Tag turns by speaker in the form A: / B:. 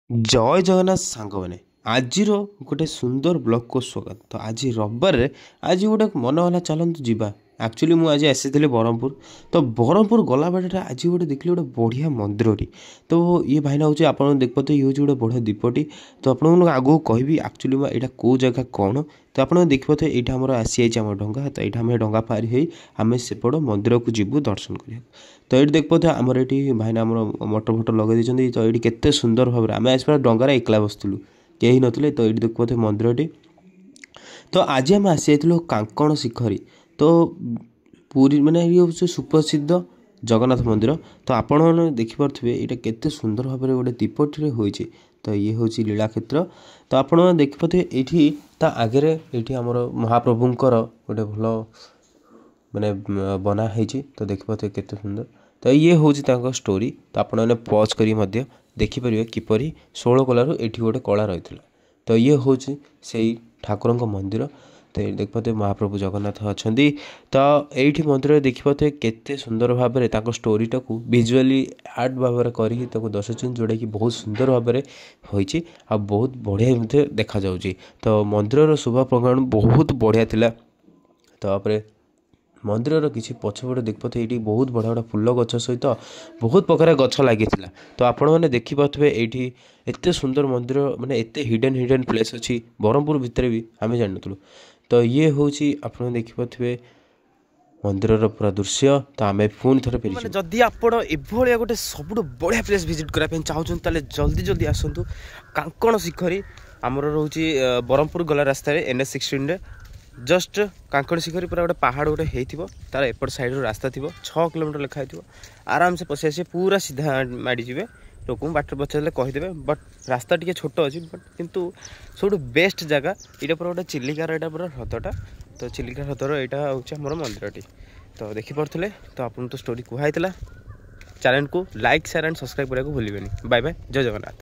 A: जय जगन्नाथ सांग मैंने आज गोटे सुंदर ब्लॉग को स्वागत। तो आज रविवार आज गोटे मन होला चलतु जीवा। एक्चुअली मुझे आसी ब्रह्मपुर। तो ब्रह्मपुर गला बाटे आज गोटे देखिए गोटे बढ़िया मंदिर। तो ये भाईना हूँ आप देखते ये हूँ गोटे बढ़िया दीपटी। तो आपको आगू कहि एक्चुअली यहाँ कौ जगह कौन। तो आप देखिए ये आमर आसी जाइए डंगा। तो ये आम डंगा पारि आम सेपट मंदिर को जीवु दर्शन करा। तो ये देखते आमर ये भाईना आम मटर फटर लगे दी। तो ये केते सुंदर भाव आम आज डंगार एकला बसलु कहीं नथिले। तो ये देखते मंदिरटी। तो आज आम आसी कांकण शिखरी। तो पूरी मैंने ये हूँ सुप्रसिद्ध जगन्नाथ मंदिर। तो आपण मैंने देखिपे ये केते सुंदर भाव में गोटे दीपटी होती। तो ये हूँ लीला क्षेत्र। तो आपण देखिपे ये आगे ये आमर महाप्रभुंर गोटे भल माने बनाई। तो देखिपे केते सुंदर। तो ये हूँ स्टोरी। तो आपण मैंने पज कर देखिपर किपरि 16 कलू ये गोटे कला रही। तो ये हूँ से ठाकुर मंदिर। तो ये देखते महाप्रभु जगन्नाथ अच्छा। तो ये मंदिर देखिपे केते सुंदर भाव में स्टोरी टाक विजुअली आर्ट भाव में कर दर्शाऊँ जोटा कि बहुत सुंदर भाव में होती आ बहुत बढ़िया देखा जाउची। तो मंदिर शोभा प्रगाण बहुत बढ़िया थिला। तापर मंदिर किसी पछपटे देखते ये बहुत बड़ा बड़ा फूल गछ सहित बहुत प्रकार गछ लगी। तो आपण मैंने देखिपे ये एत सुंदर मंदिर माने एत हिडन प्लेस अच्छी ब्रह्मपुर भितर भी आम जानूँ। तो ये हूँ आप देखिपे मंदिर पूरा दृश्य। तो आम पुणी थे फिर जदि आप गोटे सब बढ़िया प्लेस विजिट करने चाहते जल्दी जल्दी आसतु कांकण शिखरी। आमर रोचे ब्रह्मपुर गला रास्तार NH16 जस्ट कांकण शिखरी पूरा गोटे पहाड़ गोटे हो तार एपट साइड रास्ता थी 6 किलोमीटर लिखाई थी। आराम से पशि आसे पूरा सीधा माड़ी जी लोक बाट पचारे कहीदेवे। बट रास्ता टी छोट अच्छी बट किंतु सब बेस्ट जगह यहाँ पूरा गोटे चिलिकार यहाँ पूरा ह्रदटा। तो चिलिका ह्रदर यहाँ हूँ आम मंदिरटी। तो देखिपे तो आपन तो स्टोरी कहला। चैनल को लाइक शेयर एंड सब्सक्राइब करने को भूलें। Bye bye. जय जगन्नाथ।